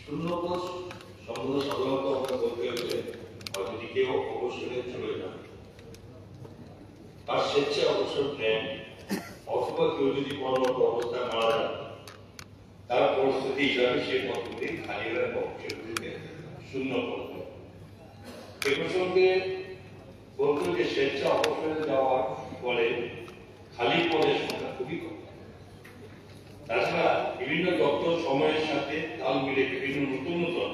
শূন্য পদ সম্পূর্ণ সাধারণত আমরা বলতে গেলে যদি কেউ অবসরে চলে যান আর স্বেচ্ছায় অবসর নেন অথবা কেউ যদি কর্মরত অবস্থায় মারা যান তার পরিস্থিতি হিসাবে সেই পদগুলি খালি হয়ে সেগুলিকে শূন্য পদ। এ প্রসঙ্গে বলতে যে স্বেচ্ছা অবসরে যাওয়ার ফলে খালি পদের সংখ্যা খুবই কম। তাছাড়া বিভিন্ন দপ্তর সময়ের সাথে তাল মিলে বিভিন্ন নতুন নতুন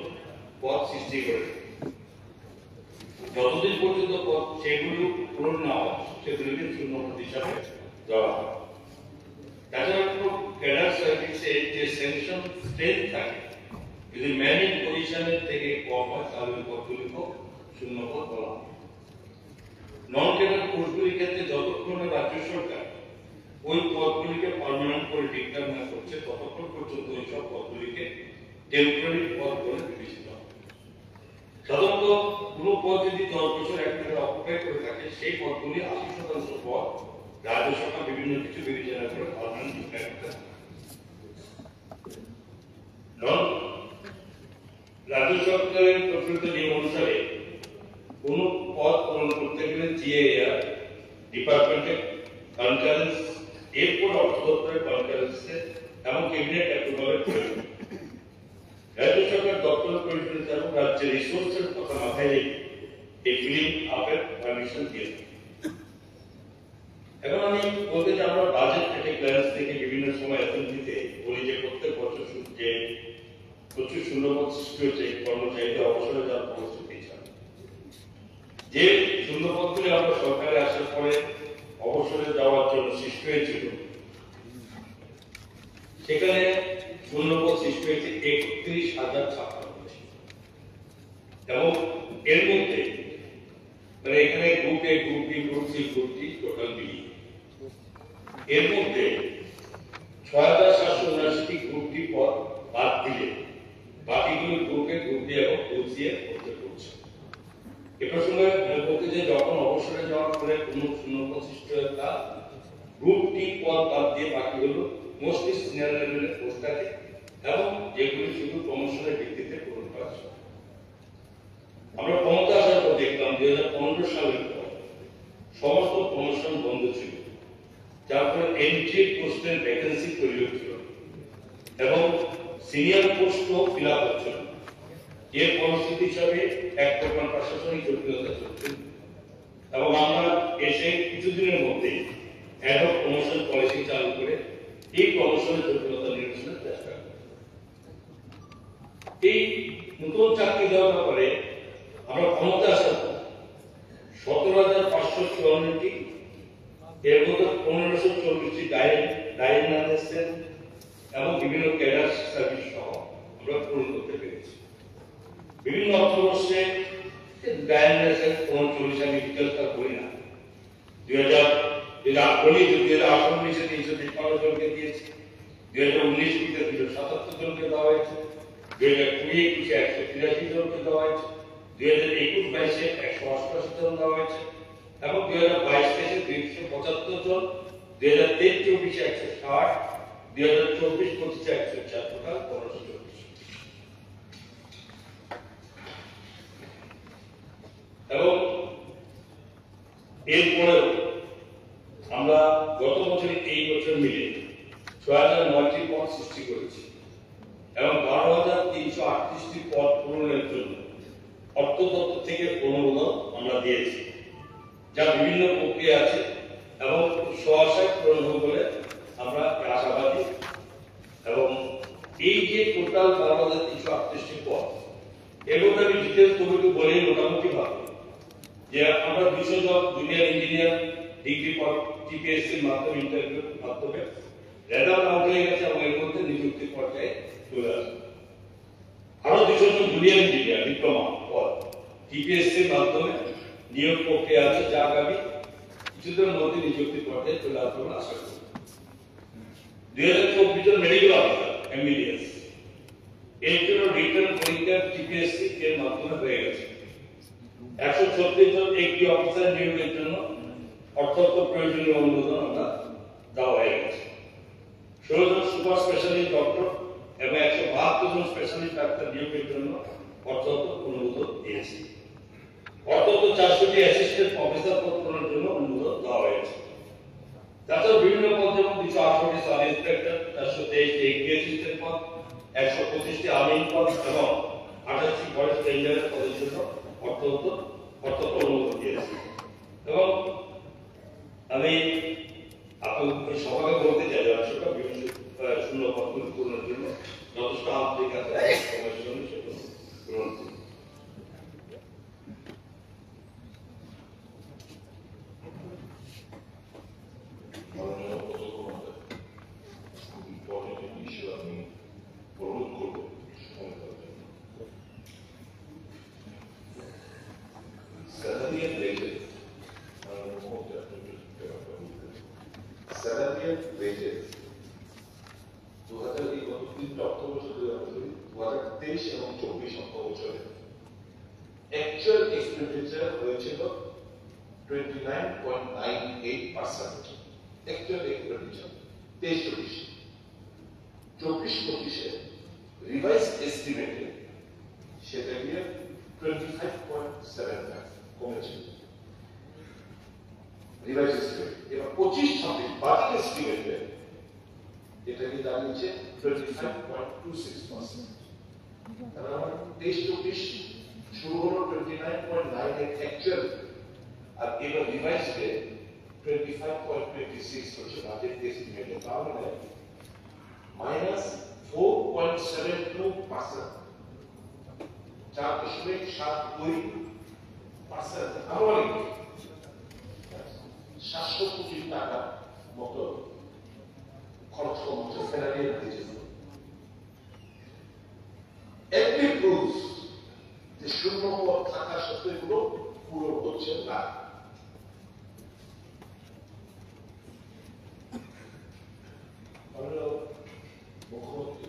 পদ সৃষ্টি করে যতদিন পর্যন্ত পদ সেগুলো পূরণ না হয় সেগুলিকে শূন্য পদ হিসাবে দেওয়া হয়। তাছাড়া কোনো ক্যাডার সার্ভিসে যে স্যাংশন স্ট্রেন্থ থাকে যদি ম্যানেজ পজিশনের থেকে কম হয় তাহলে পদগুলিকেও শূন্য পদ বলা হয়। নন ক্যাডার পোস্টগুলির ক্ষেত্রে যতক্ষণ রাজ্য সরকার ওই পদগুলিকে পার্মানেন্ট করে ডিক্লেয়ার না করছে ততক্ষণ পর্যন্ত ওই সব পদগুলিকে টেম্পোরারি পদ বলে বিবেচিত হয়। সাধারণত কোনো পদ যদি 10 বছর একবারে অকুপাই করে থাকে সেই পদগুলি 80% পদ রাজ্য সরকার বিভিন্ন কিছু বিবেচনা করে পার্মানেন্ট ডিক্লেয়ার করে। রাজ্য সরকারের প্রচলিত নিয়ম অনুসারে কোন পদ পূরণ করতে গেলে জিএআর ডিপার্টমেন্টের কনকারেন্স এরপর অর্থ দপ্তরের কনকারেন্সে এবং ক্যাবিনেট অ্যাপ্রুভালের প্রয়োজন। রাজ্য সরকার দপ্তর পরিচালিত এবং রাজ্যের রিসোর্সের কথা মাথায় রেখে এই ফিলিং আপের পারমিশন দিয়েছে। এখন আমি বলতে চাই আমরা বাজেট থেকে ক্লিয়ারেন্স থেকে বিভিন্ন সময় অ্যাসেম্বলিতে বলি যে প্রত্যেক বছর যে প্রচুর শূন্যপদ সৃষ্টি হচ্ছে কর্মচারীদের অবসরে যাওয়ার পরিস্থিতি ছাড়া যে শূন্যপদগুলি আমরা সরকারে আসার পরে অবসরে যাওয়ার জন্য সৃষ্টি হয়েছিল সেখানে শূন্যপদ সৃষ্টি হয়েছে 31,056 এবং এর মধ্যে মানে এখানে group A group B group C group D total মিলিয়ে এর মধ্যে 6,779টি গ্রুপ ডি পদ বাদ দিলে বাকিগুলো গ্রুপ এ গ্রুপ ডি এবং গ্রুপ সি এর মধ্যে পড়ছে। এ প্রসঙ্গে বলতে যে যখন অবসরে যাওয়ার পরে কোনো শূন্যপদ সৃষ্টি হয় তা গ্রুপ ডি পদ বাদ দিয়ে বাকিগুলো মোস্টলি সিনিয়র লেভেলের পোস্ট থাকে এবং যেগুলি শুধু প্রমোশনের ভিত্তিতে পূরণ করা হয়। আমরা ক্ষমতা আসার পর দেখলাম 2015 সালের পর সমস্ত প্রমোশন বন্ধ ছিল, যার ফলে এন্ট্রি পোস্টের ভ্যাকেন্সি তৈরি হচ্ছিল এবং সিনিয়র পোস্টও ফিল আপ হচ্ছিল। এর পরিস্থিতি হিসাবে এক প্রকার প্রশাসনিক জটিলতা চলছে এবং আমরা এসে কিছুদিনের মধ্যে অ্যাডহক প্রমোশন পলিসি চালু করে এই প্রমোশনের জটিলতা নিরসনের চেষ্টা করি। এই নতুন চাকরি দেওয়ার ব্যাপারে আমরা ক্ষমতা আসার পর 17,554টি এর মধ্যে 1,540টি ডাইরেক্ট এবং বিভিন্ন ক্যাডার সার্ভিস সহ আমরা পূরণ করতে পেরেছি। বিভিন্ন অর্থবর্ষে ডাইরেক্ট 39 আমি ডিটেলসটা বলি না 2018-19 353 জনকে দিয়েছি, 2019-20 277 জনকে দেওয়া হয়েছে, 2020-21 183 জনকে দেওয়া হয়েছে, 2021-22 188 জন দেওয়া হয়েছে এবং 2022-23 275 জন, 2023-24 160, 2024-25 104 টোটাল 1524। এবং এরপরেও আমরা গত বছর এই বছর মিলে 6,009টি পদ সৃষ্টি করেছি এবং 12,338টি পদ পূরণের জন্য অর্থ দপ্তর থেকে অনুমোদন আমরা দিয়েছি, যা বিভিন্ন প্রক্রিয়া আছে এবং সহসায় পূরণ হবে বলে আমরা আশাবাদী। এবং এই যে টোটাল 12,338টি পদ এগুলো আমি ডিটেলস তোমাকে বলে মোটামুটি ভাবে যে আমরা 200 জন জুনিয়র ইঞ্জিনিয়ার ডিগ্রি পদ টিপিএসসির মাধ্যমে ইন্টারভিউর মাধ্যমে রেজাল্ট আউট হয়ে গেছে এবং এর মধ্যে নিযুক্তি পর্যায়ে চলে আসবে। আরো 200 জন জুনিয়র ইঞ্জিনিয়ার ডিপ্লোমা পদ টিপিএসসির মাধ্যমে নিয়োগ প্রক্রিয়া আছে, যা আগামী কিছুদিনের মধ্যে নিযুক্তি পর্যায়ে চলে আসবে বলে আশা করি। 2024 জন মেডিকেল অফিসার এমবিবিএস এর জন্য রিটার্ন পরীক্ষা টিপিএসসি এর মাধ্যমে হয়ে গেছে। 136 জন এগ্রি অফিসার নিয়োগের জন্য অর্থাৎ প্রয়োজনীয় অনুমোদন আমরা দেওয়া হয়ে গেছে। 16 জন সুপার স্পেশালিস্ট ডক্টর এবং 172 জন স্পেশালিস্ট ডাক্তার নিয়োগের জন্য অর্থাৎ অনুমোদন দিয়েছে। অর্থাৎ 400টি অ্যাসিস্ট্যান্ট প্রফেসর পদ পূরণের জন্য অনুমোদন দেওয়া হয়েছে। তাছাড়া বিভিন্ন পদ যেমন 218টি সাব ইন্সপেক্টর, 423টি এগ্রি অ্যাসিস্ট্যান্ট পদ, 125টি আমিন পদ এবং 28টি ফরেস্ট রেঞ্জারের পদের জন্য অর্থাৎ অনুমোদন দিয়েছে। এবং আমি আপনাদের সবাইকে বলতে চাই দর্শকরা বিভিন্ন শূন্য পদগুলি পূরণের জন্য যথেষ্ট আন্তরিক আছে সময়ের জন্য সেগুলো পূরণ করুন। Salary wages 2023 অক্টোবর 2023 এবং 24 অক্টোবরে অ্যাকচুয়াল এক্সপেন্ডিচার হয়েছিল 29.98%। অ্যাকচুয়াল এক্সপেন্ডিচার 23-24 24-25 রিভাইজ এস্টিমেটে সেটা গিয়ে 25.75 কমেছে রিভাইজ এস্টিমেট। এবার 25-26 বাজেট এস্টিমেটে এটা কি দাঁড়িয়েছে 25.26%। তাহলে আমার 23-24 শুরু হলো 29.98 অ্যাকচুয়াল, আর এবার রিভাইজে 25.26 হচ্ছে বাজেট এস্টিমেটে। তাহলে -4.72%, 4.72%। আনুমানিক 700 কোটি টাকা মতো খরচ কমছে স্যালারি ওয়েজেস। এভরি প্রুভস যে শূন্য পদ থাকা সত্ত্বেও এগুলো পূরণ হচ্ছে না। মুখ্যমন্ত্রী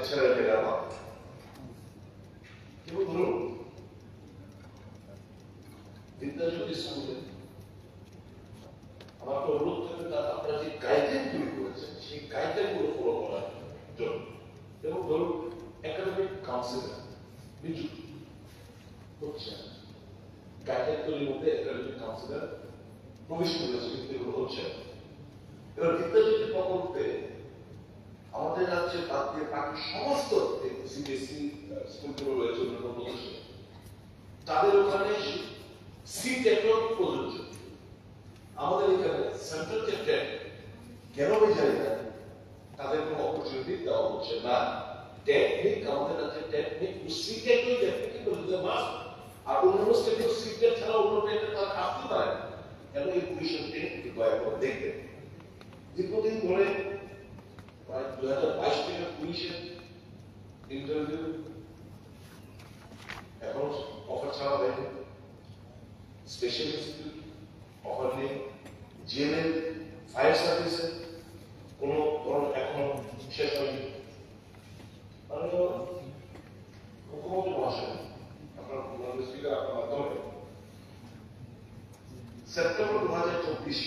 ছেলেমেয়েরা কেবল ধরুন বিদ্যাজ্যোতি স্কুলে আমার তো অনুরোধ থাকবে আপনারা যে গাইডলাইন তৈরি করেছেন সেই গাইডলাইন গুলো ফলো করার জন্য। এবং ধরুন একাডেমিক কাউন্সিলর নিযুক্তি হচ্ছে গাইডলাইন তৈরির মধ্যে একাডেমিক কাউন্সিলর প্রবেশ করেছে, কিন্তু এগুলো হচ্ছে। এবার বিদ্যাজ্যোতি প্রকল্পে আমাদের রাজ্যে বাদ দিয়ে বাকি সমস্ত সিবিএসই স্কুলগুলো রয়েছে অন্যান্য প্রদেশে, তাদের ওখানে সিট একদম প্রযোজ্য। আমাদের এখানে সেন্ট্রাল যে ট্যাগ কেন আমি জানি না, তাদের কোনো অপরচুনিটি দেওয়া হচ্ছে না। টেকনিক আমাদের রাজ্যে টেকনিক সিট একদম কিন্তু মাস্ট, আর অন্যান্য স্টেটে সিটের ছাড়া অন্য ট্যাগে তারা আসতে পারে না। এবং এই পজিশনটি দয়া করে দেখবেন। দীর্ঘদিন ধরে প্রায় 2022 থেকে 20-এর ইন্টারভিউ এখন অফার ছাড়া হয়নি। স্পেশাল ইনস্টিটিউট অফার নেই, জিএনএল ফায়ার সার্ভিসে কোনো ধরনের এখনো শেষ হয়নি। মুখ্যমন্ত্রী মহাশয় আপনার স্পিকার আপনার মাধ্যমে সেপ্টেম্বর 2024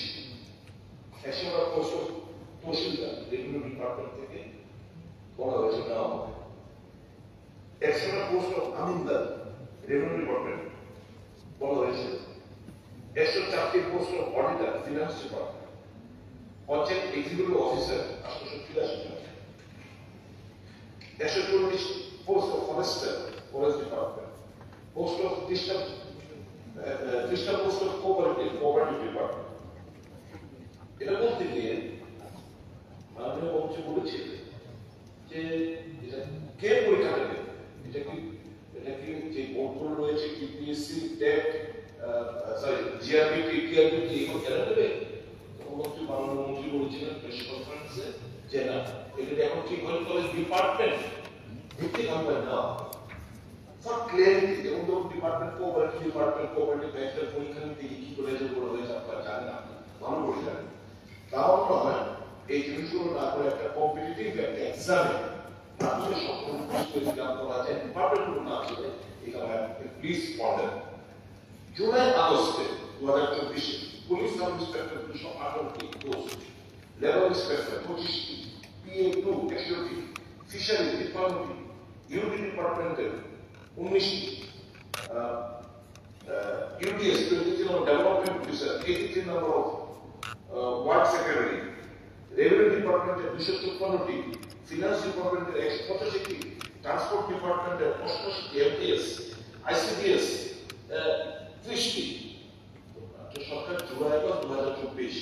একশোটা তহসিলদার রেভিনিউ ডিপার্টমেন্ট থেকে বলা হয়েছে নেওয়া হবে। 100টা পোস্ট অফ আমিনদার রেভিনিউ ডিপার্টমেন্ট বলা হয়েছে। 104টি post of auditor finance department, panchayat executive officer 883 জন, 140 post of forester forest department, post of ত্রিশটা পোস্ট অফ কোঅপারেটিভ ডিপার্টমেন্ট। এটা বলতে গিয়ে মাননীয় মন্ত্রী বলেছিলেন যে এটা কে পরীক্ষা দেবে, এটা কি যে বোর্ডগুলো রয়েছে টিপিএসসি টেট জিআরবিটি টিআরবিটি এগুলো কেন দেবে? মন্ত্রী মাননীয় মন্ত্রী বলেছিলেন প্রেস কনফারেন্সে যে না, এটা এখন ঠিক হলে কলেজ ডিপার্টমেন্ট ভিত্তিক আমরা না ফর ক্লিয়ারিটি। যেমন ধরুন ডিপার্টমেন্ট কোঅপারেটিভ ব্যাংকের পরীক্ষা নিতে কি করে রেজাল্ট করা হয়েছে আপনারা জানেন না, ভালো করে জানেন। তাও নয় এই জিনিসগুলো না করে একটা কম্পিটিটিভ একটা এক্সামে আপনাদের সকল সিদ্ধান্ত আছে ডিপার্টমেন্টগুলো না ছিল। এখানে প্লিজ পড়েন জুলাই আগস্টে 2024 পুলিশ সাব ইন্সপেক্টর 218টি পোস্ট, লেবার ইন্সপেক্টর 25টি, PA2 61টি, ফিশারি 53টি, ইউডি ডিপার্টমেন্টের 19টি, UDS 23 number development officer, 83 number of ward secretary, revenue department 254টি, finance department 185টি, transport department 88টি, MTS, ICDS 30টি। Sarkar July 2024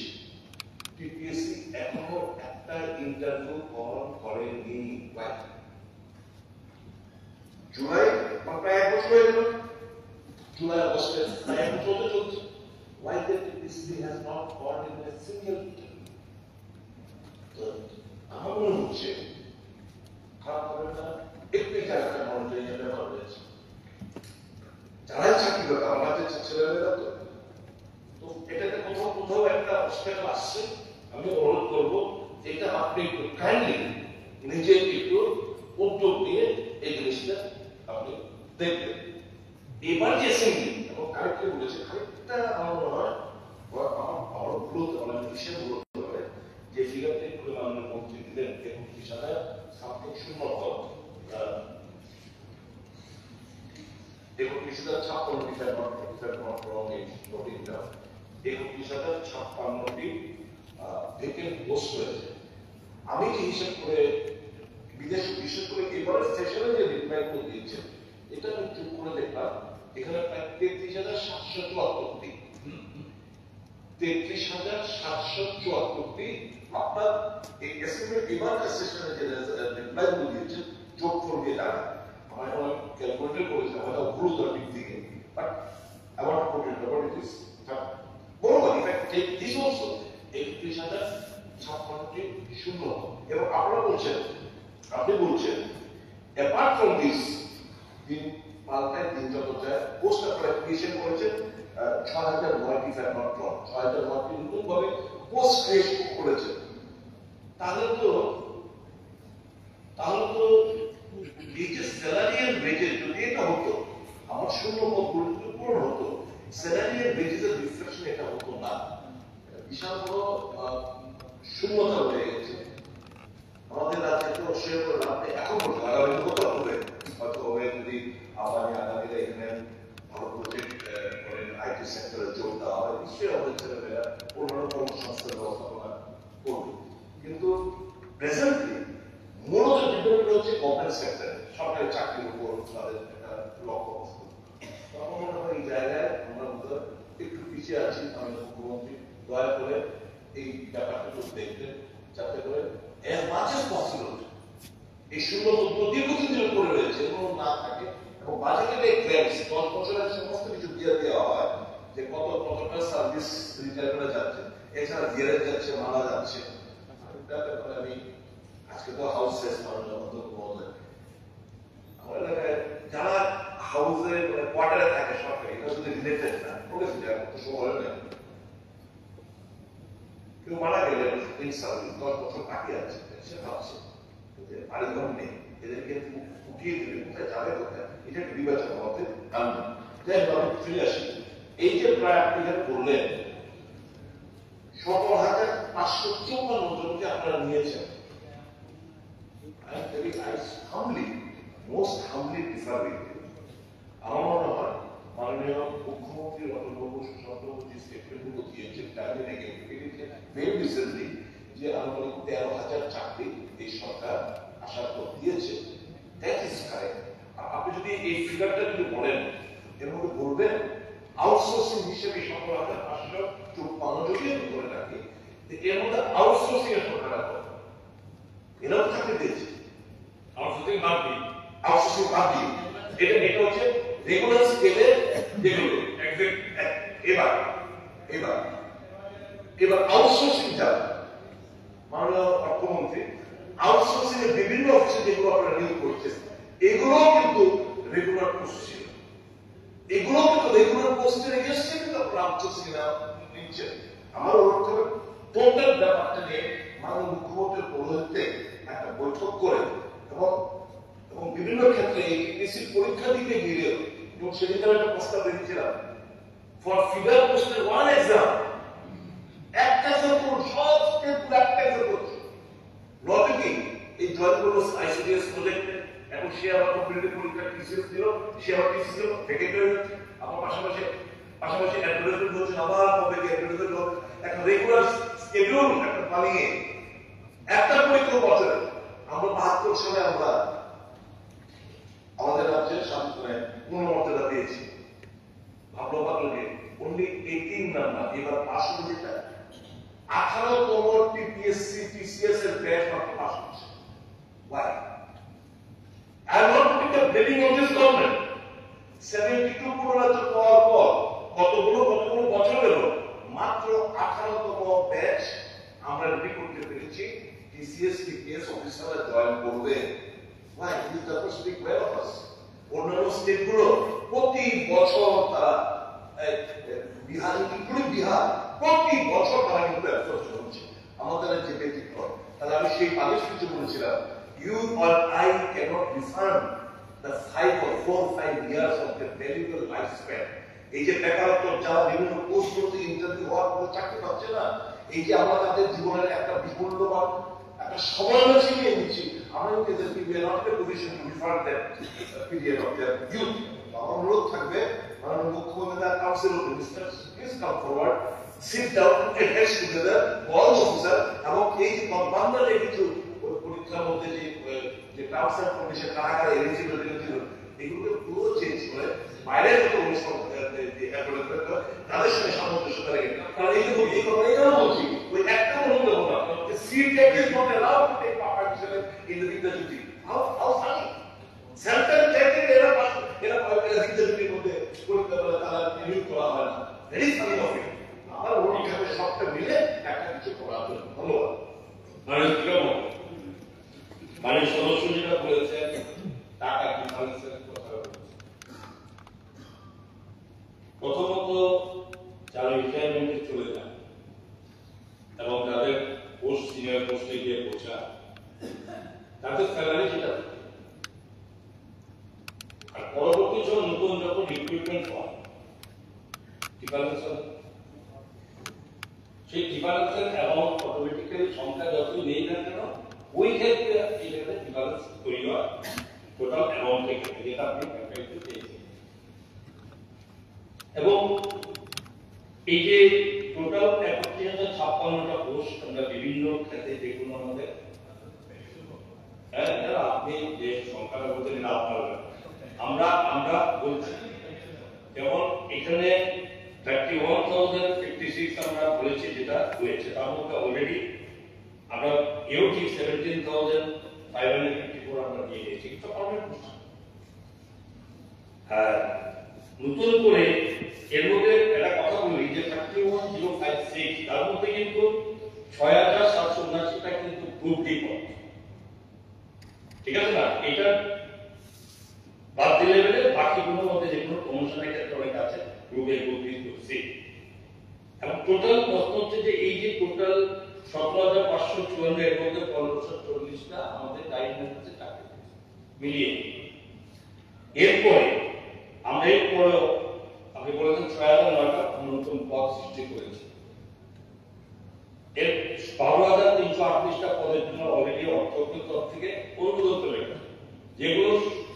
TPSC এখনো একটা ইন্টারভিউ কল করেনি। জুলাই প্রায় এক বছর হয়ে গেল, July, August, I am told why the TPC has not called in a single meeting. So, আমার মনে হচ্ছে খারাপ হবে না, একটু জায়গাটা মনিটরিং এর ব্যাপার রয়েছে। যারাই চাকরি করে আমাদের ছেলেমেয়েরা তো এটাতে কোথাও কোথাও একটা অবস্থাটা আসছে। আমি অনুরোধ করবো এটা আপনি একটু কাইন্ডলি নিজে একটু উদ্যোগ নিয়ে এই জিনিসটা আপনি দেখবেন। এবার যে অ্যাসেম্বলি এবং কারেক্টলি বলেছে, খানিকটা আমার মনে হয় আমার গ্রোথ অনেক হিসেবে গ্রোথ করে যে ফিগারটা করে মাননীয় মন্ত্রী দিলেন 31,000 সামথিং শূন্য 31,056টি ভেকেন্ট পোস্ট হয়েছে। আমি যে হিসাব করে বিশেষ করে এবারে সেশনে যে রিপ্লাইগুলো দিয়েছেন এটা আমি চুপ করে দেখলাম, এখানে প্রায় 33,774টি 33,774টি আপনার এই অ্যাসেম্বলি এবারকার সেশনে যে রিপ্লাইগুলো দিয়েছেন যোগ করবে দাঁড়ায়। আমার এখন ক্যালকুলেটর করেছি হয়তো ভুল দিক থেকে, but I want to put it what it is. Moreover, if I take this also, 31,056টি শূন্য এবং আপনারা বলছেন, আপনি বলছেন apart from this দিন পাল্টায় দিন যত যায় পোস্ট আপনারা ক্রিয়েশন করেছেন 6,009টি ফ্যাক্টর 6,009টি নতুন ভাবে পোস্ট ক্রিয়েট করেছেন। তাহলে তো এই যে স্যালারি এর ওয়েজেস যদি এটা হতো, আমার শূন্য পদগুলো যদি পূরণ হতো, স্যালারি এর ওয়েজেসের রিফ্লেকশন এটা হতো না। বিশাল বড় শূন্যতা হয়ে গেছে আমাদের রাজ্যে। তো সে আপনি এখন বলতে আগামী কত হবে, হয়তো হবে যদি আগামীরা এখানে ভালো প্রজেক্ট করেন, আইটি সেক্টরে যোগ দেওয়া হবে, নিশ্চয়ই আমাদের ছেলেমেয়েরা অন্যান্য কর্মসংস্থান ব্যবস্থাপনা করবে। কিন্তু প্রেজেন্টলি মূলত ডিপেন্ড হচ্ছে গভর্নমেন্ট সেক্টরে, সরকারি চাকরির উপর তাদের একটা লক্ষ্য বস্তু। আমার মনে হয় এই জায়গায় আমরা একটু পিছিয়ে আছি। আমি মুখ্যমন্ত্রী দয়া করে এই ব্যাপারটা একটু দেখবেন, যাতে করে as much as possible এই শূন্য দীর্ঘদিন ধরে পড়ে রয়েছে এবং না থাকে, এবং বাজেটের এই ক্লেমস 10 বছরের সমস্ত কিছু দিয়ে দেওয়া হয় যে কতটা সার্ভিস রিটায়ারমেন্টে যাচ্ছে, এছাড়া জিয়ারে যাচ্ছে, মারা যাচ্ছে। আমি আজকে তো হাউস শেষ করার অন্তর্গত আমার এলাকায় যারা হাউসে কোয়ার্টারে থাকে সরকারি, এটা যদি রিলেটেড না বলেছি যে কত সময় নেই, কেউ মারা গেলে এই সার্ভিস 10 বছর বাকি আছে, সে ভাবছে বাড়ি ঘর নেই, এদেরকে উঠিয়ে দিলে কোথায় যাবে, কোথায়, এটা একটা বিবেচনা হতে আনবে। যাই হোক, আমি ফিরে আসি। এই যে প্রায় আপনি যেটা বললেন 17,554 জনকে আপনারা নিয়েছেন, most humbly differ with you. আমার মনে হয় মাননীয় মুখ্যমন্ত্রী অটলবাবু সুশান্তবাবু যে স্টেটমেন্টগুলো দিয়েছেন তার ভেরি রিসেন্টলি যে আনুমানিক 13,000 চাকরি এই সরকার আশা করে দিয়েছে, দ্যাট ইজ কারেক্ট। আপনি যদি এই ফিগারটা যদি বলেন, এর মধ্যে বলবেন আউটসোর্সিং হিসেবে 17,554 যদি আমি ধরে রাখি, এর মধ্যে আউটসোর্সিং এর সংখ্যাটা কত? এরাও চাকরি দিয়েছে, আউটসোর্সিং বাদ দিয়ে এটা হচ্ছে রেগুলার স্কেলে যেগুলো এবার আউটসোর্সিং যাবে মাননীয় অর্থমন্ত্রী, আউটসোর্সিং এর বিভিন্ন অফিসে যেগুলো আপনারা নিয়োগ করছেন এগুলো কিন্তু রেগুলার পোস্ট ছিল, এগুলো কিন্তু রেগুলার পোস্টে রেখেছে, কিন্তু আপনারা আউটসোর্সিং নিচ্ছেন। আমার অনুরোধ হবে টোটাল ব্যাপারটা নিয়ে মাননীয় মুখ্যমন্ত্রীর পৌরোহিত্যে একটা বৈঠক করে এবং বিভিন্ন ক্ষেত্রে এই টিপিসির পরীক্ষা দিতে গিয়ে, এবং সেদিকে একটা প্রস্তাব দিয়েছিলাম ফর ফিগার পোস্টের ওয়ান এক্সাম, একটা এক্সাম্পল, সব স্টেটগুলো একটা এক্সাম্পল। লজিক এই জয়েন করলো আইসিডিএস প্রজেক্টে, এখন সে আবার কম্পিটিটিভ পরীক্ষা টিসিএস দিল, সে আবার টিসিএস দিল, ভ্যাকেন্ট হয়ে যাচ্ছে। আবার পাশাপাশি অ্যাডভার্টাইজমেন্ট হচ্ছে, আবার কবে অ্যাডভার্টাইজমেন্ট হবে, একটা রেগুলার শিডিউল একটা বানিয়ে একটা পরীক্ষা বছরে। আমরা ৭২ সালে আমরা আমাদের রাজ্যের পূর্ণমর্যাদা পেয়েছি। ভাবলো যে অনলি 18 নাম্বার এবার পাস হয়ে যেটা 18তম টিপিএসসি টিসিএস এর ব্যাচ মাত্র পাস হচ্ছে। Why? I am not putting the blaming on this government. 72 পূর্ণরাজ্য পাওয়ার পর কতগুলো বছর গেল, মাত্র 18তম ব্যাচ আমরা রেডি করতে পেরেছি। টিসিএস টিপিএস অফিসাররা জয়েন করবে। Why? This doesn't speak well of us. অন্যান্য স্টেটগুলো প্রতি বছর তারা, বিহার প্রতি বছর তারা কিন্তু অ্যাবসর্পশন হচ্ছে, আমাদের যে ব্যতিক্রম। তাহলে আমি সেই আদেশ কিছু বলেছিলাম, you or I cannot refund the 5 or 4 or 5 years of their valuable lifespan. এই যে বেকারত্ব, যারা বিভিন্ন পোস্টগুলোতে ইন্টারভিউ হওয়ার পর চাকরি পাচ্ছে না, এই যে আমরা তাদের জীবনের একটা বিপুলমান একটা সময় ছিনিয়ে নিচ্ছি, আমরা কিন্তু এদেরকে we are not in a position to refund that period of their youth. আমার অনুরোধ থাকবে, মাননীয় মুখ্যমন্ত্রী আর council of ministers, please come forward, sit down and heads together, all officers, এবং এই যে বাংলার কিছু পরীক্ষার মধ্যে যে টার্মস এন্ড কন্ডিশন কারা এলিজিবিলিটি ছিল, এগুলোকে পুরো চেঞ্জ করে বাইরের যত অনুষ্ঠান তাদের সঙ্গে সামঞ্জস্যতা রেখে, কারণ এই যে এই কথা এটাও বলছি, ওই একটা অনুমতি দেবো না, sit tech is not allowed to take participate in the Vidyajyoti. How funny central টেকে এরা বিদ্যাজ্যোতির মধ্যে পরীক্ষা করে তারা নিয়োগ করা হয় না। Very funny of it. আমার ওইখানে সবটা মিলে একটা কিছু করার জন্য ধন্যবাদ। মানে সদস্য যেটা বলেছেন টাকা ডিফারেন্সের কথা বলছে, প্রথমত যারা রিটায়ারমেন্টে চলে যান এবং তাদের পোস্ট সিনিয়র পোস্টে গিয়ে পৌঁছা, তাদের স্যালারি যেটা, আর পরবর্তী যখন নতুন যখন রিক্রুটমেন্ট হয় ডিফারেন্স, সেই ডিফারেন্সের অ্যামাউন্ট অটোমেটিক্যালি সংখ্যা যতই নেই না কেন, ওই ক্ষেত্রে এইটাতে ডিফারেন্স তৈরি হয় টোটাল অ্যামাউন্টের ক্ষেত্রে, যেটা আপনি ক্যালকুলেট পেয়েছেন। এবং এই যে টোটাল 31,056টা পোস্ট আমরা বিভিন্ন ক্ষেত্রে দেখুন আমাদের, আপনি যে সংখ্যাটা বলতে না পারবেন, আমরা বলছি যেমন এখানে 31,056 আমরা বলেছি যেটা হয়েছে, তার মধ্যে অলরেডি আমরা এও ঠিক 17,554 আমরা দিয়ে দিয়েছি। নতুন করে এর মধ্যে একটা কথা বলি যে 31,056 তার মধ্যে কিন্তু 6,779টা কিন্তু গ্রুপ ডি পদ, ঠিক আছে না? এটা বাদ দিলে বাকিগুলোর মধ্যে যে কোনো প্রমোশনের ক্ষেত্রে অনেক আছে group A, group B, group C. এবং টোটাল প্রশ্ন হচ্ছে যে এই যে টোটাল 17,554 এর মধ্যে 1540টা আমাদের গাইডলাইন্সে চাকরি মিলিয়ে। এরপরে আমরা আপনি বলেছেন 6,009টা নতুন পদ সৃষ্টি করেছে। এর 12,338টা পদের জন্য অলরেডি অর্থকের তরফ থেকে অনুমোদন চলে গেছে, যেগুলো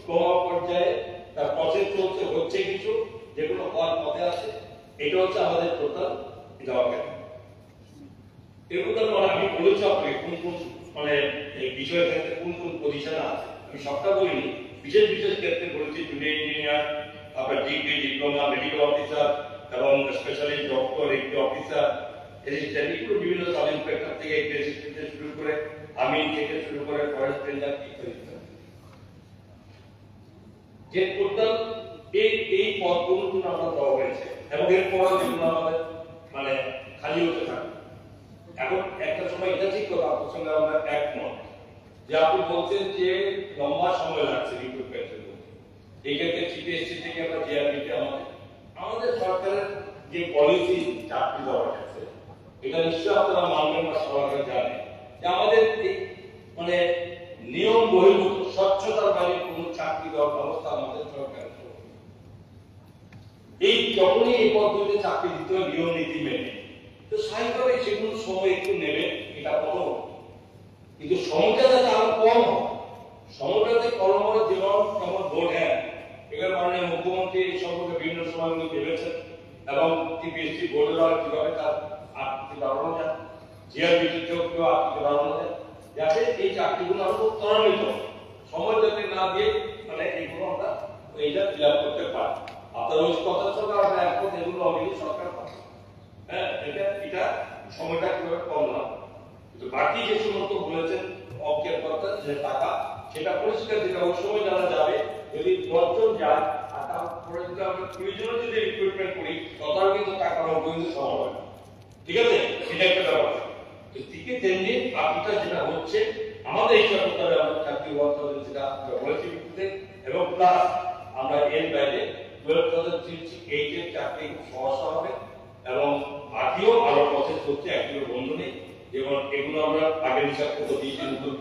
ক্রম পর্যায়ে তার প্রসেস চলছে, হচ্ছে কিছু, যেগুলো হওয়ার পথে আছে। এটা হচ্ছে আমাদের টোটাল দেওয়া গেছে। এর মধ্যে আমি বলেছি আপনাকে কোন কোন এই বিষয়ের ক্ষেত্রে কোন কোন পজিশন আছে, আমি সবটা বলিনি, বিশেষ ক্ষেত্রে বলেছি জুনিয়র ইঞ্জিনিয়ার, আপনার ডিগ্রি, ডিপ্লোমা, মেডিকেল অফিসার এবং specialist doctor, agri officer, assistant, এগুলো বিভিন্ন সাব ইন্সপেক্টর থেকে অ্যাসিস্ট্যান্ট থেকে শুরু করে আমিন থেকে শুরু করে ফরেস্ট রেঞ্জার ইত্যাদি। যে টোটাল এই পদগুলো আমরা দেওয়া হয়েছে এবং এরপর যেগুলো আমাদের খালি হতে থাকে। এখন একটা সময় এটা ঠিক কথা, আপনার সঙ্গে আমরা একমত যে আপনি বলছেন যে লম্বা সময় লাগছে রিক্রুটমেন্টের মধ্যে। এই ক্ষেত্রে সিপিএসসি থেকে আমরা জিআরবিতে আমাদের সরকারের যে পলিসি চাকরি দেওয়া গেছে, এটা নিশ্চয়ই আপনারা মানবেন বা সরকার জানে যে আমাদের নিয়ম বহির্ভূত স্বচ্ছতার বাইরে কোন চাকরি দেওয়ার ব্যবস্থা আমাদের সরকারের। এই যখনই এই পদ্ধতিতে চাকরি দিতে হয় নিয়ম নীতি মেনে, তো স্বাভাবিকভাবে সেগুলো সময় একটু নেবে, এটা প্রথম। কিন্তু সময়টা যাতে আরো কম হয়, সময়টাতে কলম করে যেমন তেমন ভোট হ্যাঁ, এখানে মাননীয় মুখ্যমন্ত্রী এই সম্পর্কে বিভিন্ন সময়গুলো ভেবেছেন এবং টিপিএসসি বোর্ডের দ্বারা কিভাবে তার আকৃতি বাড়ানো যায়, জিআরবিটিতেও কেউ আকৃতি বাড়ানো যায়, যাতে এই চাকরিগুলো আরো ত্বরান্বিত হয়। সময় যাতে না দিয়ে মানে এইগুলো আমরা এইটা ফিল আপ করতে পারি। আপনার ওই কথা সরকার আমরা একমত, এগুলো অলরেডি সরকার পাচ্ছে। হ্যাঁ, এটা সময়টা কিভাবে কম না, কিন্তু বাকি যে সমস্ত বলেছেন অঙ্কের কথা যে টাকা, সেটা পরিষ্কার, যেটা ওই সময় যারা যাবে যদি 10 জন যায় আর তারপরে যদি আমরা 20 জনের যদি রিক্রুটমেন্ট করি, তখন কিন্তু টাকার অঙ্ক কিন্তু সমান হয় না। ঠিক আছে, এটা একটা ব্যাপার। ঠিক তেমনি বাকিটা যেটা হচ্ছে আমাদের এইটা করতে হবে, আমাদের চাকরি ব্যবস্থা যেটা আমরা বলেছি এবং প্লাস আমরা এর বাইরে 12,368 এর চাকরি খুব সমস্যা হবে এবং বাকিও আরো প্রসেস হচ্ছে, একগুলো বন্ধ নেই। যেমন এগুলো আমরা আগের হিসাব করে দিয়েছি নতুন